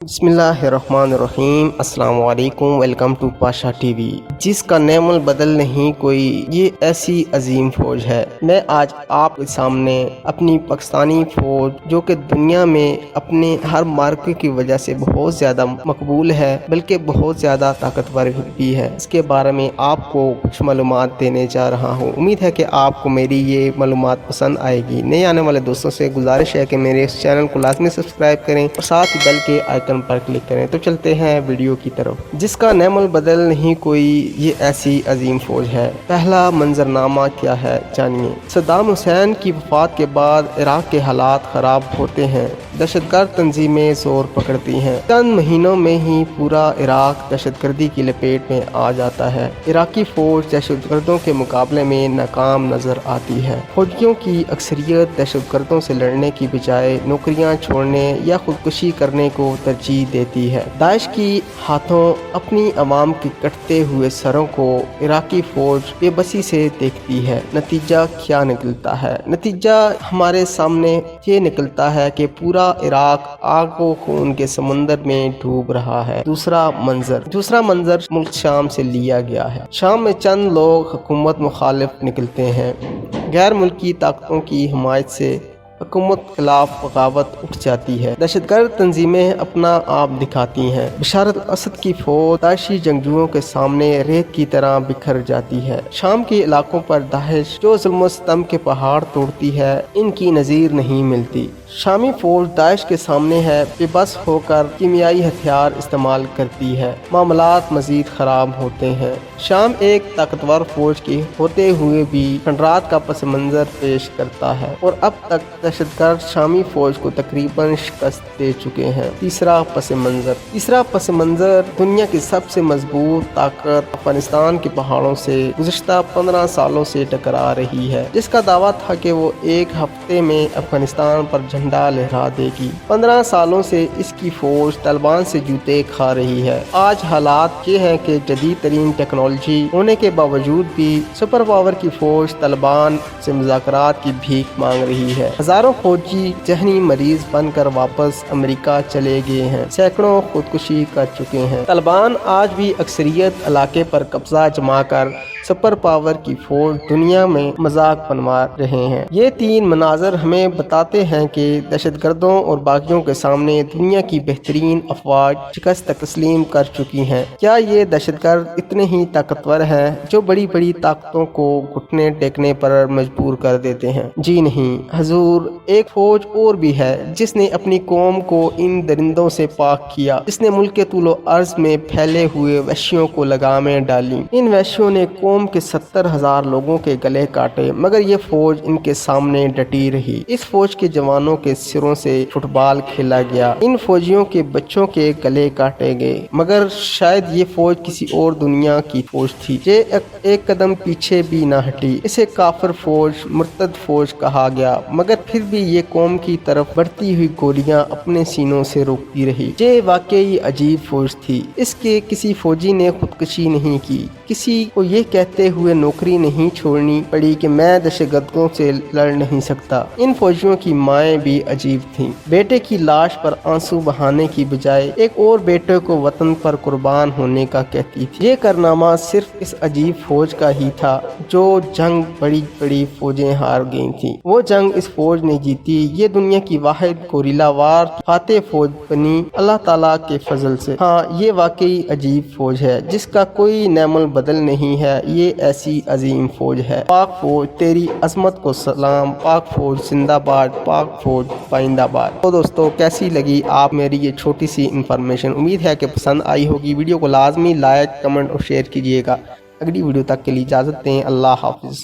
बिस्मिल्लाहिर्रहमानिर्रहीम। अस्सलाम वालेकुम। Welcome to Pasha TV. जिसका नेमल बदल नहीं कोई, ये ऐसी अजीम फ़ौज है। मैं आज आपके सामने अपनी पाकिस्तानी फ़ौज, जो कि दुनिया में अपने हर मार्के की वजह से बहुत ज़्यादा मकबूल है, बल्कि बहुत ज़्यादा ताकतवर भी है, इसके बारे में आपको कुछ मालूमात देने जा रहा हूँ। उम्मीद है कि आपको मेरी ये मालूमात पसंद आएगी। नए आने वाले दोस्तों से गुजारिश है कि मेरे इस चैनल को लाजमी सब्सक्राइब करें और साथ ही बेल के आइकन पर क्लिक करें। तो चलते हैं वीडियो की तरफ। जिसका नेमल बदल नहीं कोई, ये ऐसी अजीम फौज है। पहला मंजरनामा क्या है, जानिए। सद्दाम हुसैन की वफात के बाद इराक के हालात खराब होते हैं। दहशतगर्द तंजीमें जोर पकड़ती हैं। चंद महीनों में ही पूरा इराक दहशतगर्दी की लपेट में आ जाता है। इराकी फौज दहशतगर्दों के मुकाबले में नाकाम नजर आती है। फौजियों की अक्सरियत दहशतगर्दों से लड़ने की बजाय नौकरियां छोड़ने या खुदकुशी करने को तरजीह देती है। दाइश की हाथों अपनी अवाम के कटते हुए सरों को इराकी फौज बेबसी से देखती है। नतीजा क्या निकलता है? नतीजा हमारे सामने ये निकलता है कि पूरा इराक आग व खून के समंदर में डूब रहा है। दूसरा मंजर मुल्क शाम से लिया गया है। शाम में चंद लोग हुकूमत मुखालिफ निकलते हैं। गैर मुल्की ताकतों की हिमायत से हुकूमत के खिलाफ बगावत उठ जाती है। दहशतगर्द तंजीमें अपना आप दिखाती हैं। बशार असद की फौज दाइशी जंगजुओं के सामने रेत की तरह बिखर जाती है। शाम के इलाकों पर दाइश जो जुल्म सितम के पहाड़ तोड़ती है, इनकी नज़ीर नहीं मिलती। शामी फौज दाइश के सामने है, बेबस होकर कीमियाई हथियार इस्तेमाल करती है। मामलात मजीद खराब होते हैं। शाम एक ताकतवर फौज के होते हुए भी खंडरात का पस मंजर पेश करता है और अब तक दहशतगर्द शामी फौज को तकरीबन शिकस्त दे चुके हैं। तीसरा पस मंजर दुनिया की सबसे मजबूत ताकत अफगानिस्तान के पहाड़ों से गुज़िश्ता 15 सालों से टकरा रही है, जिसका दावा था कि वो एक हफ्ते में अफगानिस्तान पर झंडा लहरा देगी। 15 सालों से इसकी फौज तालिबान से जूते खा रही है। आज हालात ये हैं कि जदीद तरीन टेक्नोलॉजी होने के बावजूद भी सुपर पावर की फौज तालिबान से मुज़ाकरात की भीख मांग रही है। हजारों फौजी जहनी मरीज बनकर वापस अमेरिका चले गए हैं। सैकड़ों खुदकुशी कर चुके हैं। तालिबान आज भी अक्सरियत इलाके पर कब्जा जमा कर सुपर पावर की फौज दुनिया में मजाक बनवा रहे हैं। ये तीन मनाजर हमें बताते हैं कि दहशतगर्दों और बागियों के सामने दुनिया की बेहतरीन अफवाज शिकस्त तस्लीम कर चुकी हैं। क्या ये दहशतगर्द इतने ही ताकतवर हैं जो बड़ी बड़ी ताकतों को घुटने टेकने पर मजबूर कर देते हैं? जी नहीं हजूर, एक फौज और भी है जिसने अपनी कौम को इन दरिंदों से पाक किया, जिसने मुल्क के तूलो अर्ज में फैले हुए वहशियों को लगामें डाली। इन वहशियों ने कौम के 70,000 लोगों के गले काटे, मगर ये फौज इनके सामने डटी रही। इस फौज के जवानों के सिरों से फुटबॉल खेला गया। इन फौजियों के बच्चों के गले काटे गए, मगर शायद ये फौज किसी और दुनिया की फौज थी। ये एक कदम पीछे भी ना हटी। इसे काफिर फौज, मुर्तद फौज कहा गया, मगर फिर भी ये कौम की तरफ बढ़ती हुई गोलियां अपने सीनों से रोकती रही। ये वाकई अजीब फौज थी। इसके किसी फौजी ने खुदकुशी नहीं की। किसी को ये कहते हुए नौकरी नहीं छोड़नी पड़ी कि मैं दहशतगर्दों से लड़ नहीं सकता। इन फौजियों की माएँ भी अजीब थीं। बेटे की लाश पर आंसू बहाने की बजाय एक और बेटे को वतन पर कुर्बान होने का कहती थी। ये कारनामा सिर्फ इस अजीब फौज का ही था जो जंग बड़ी बड़ी फौजें हार गई थी। वो जंग इस फौज ने जीती। ये दुनिया की वाहिद गोरिल्लावार फातेह फौज बनी अल्लाह ताला के फजल से। हाँ, ये वाकई अजीब फौज है जिसका कोई नेमल बदल नहीं है। ये ऐसी अजीम फौज है। पाक फौज तेरी अजमत को सलाम। पाक फौज जिंदाबाद। पाक फौज पाइंदाबाद। तो दोस्तों, कैसी लगी आप मेरी ये छोटी सी इन्फॉर्मेशन? उम्मीद है कि पसंद आई होगी। वीडियो को लाजमी लाइक, कमेंट और शेयर कीजिएगा। अगली वीडियो तक के लिए इजाज़त दें। अल्लाह हाफिज़।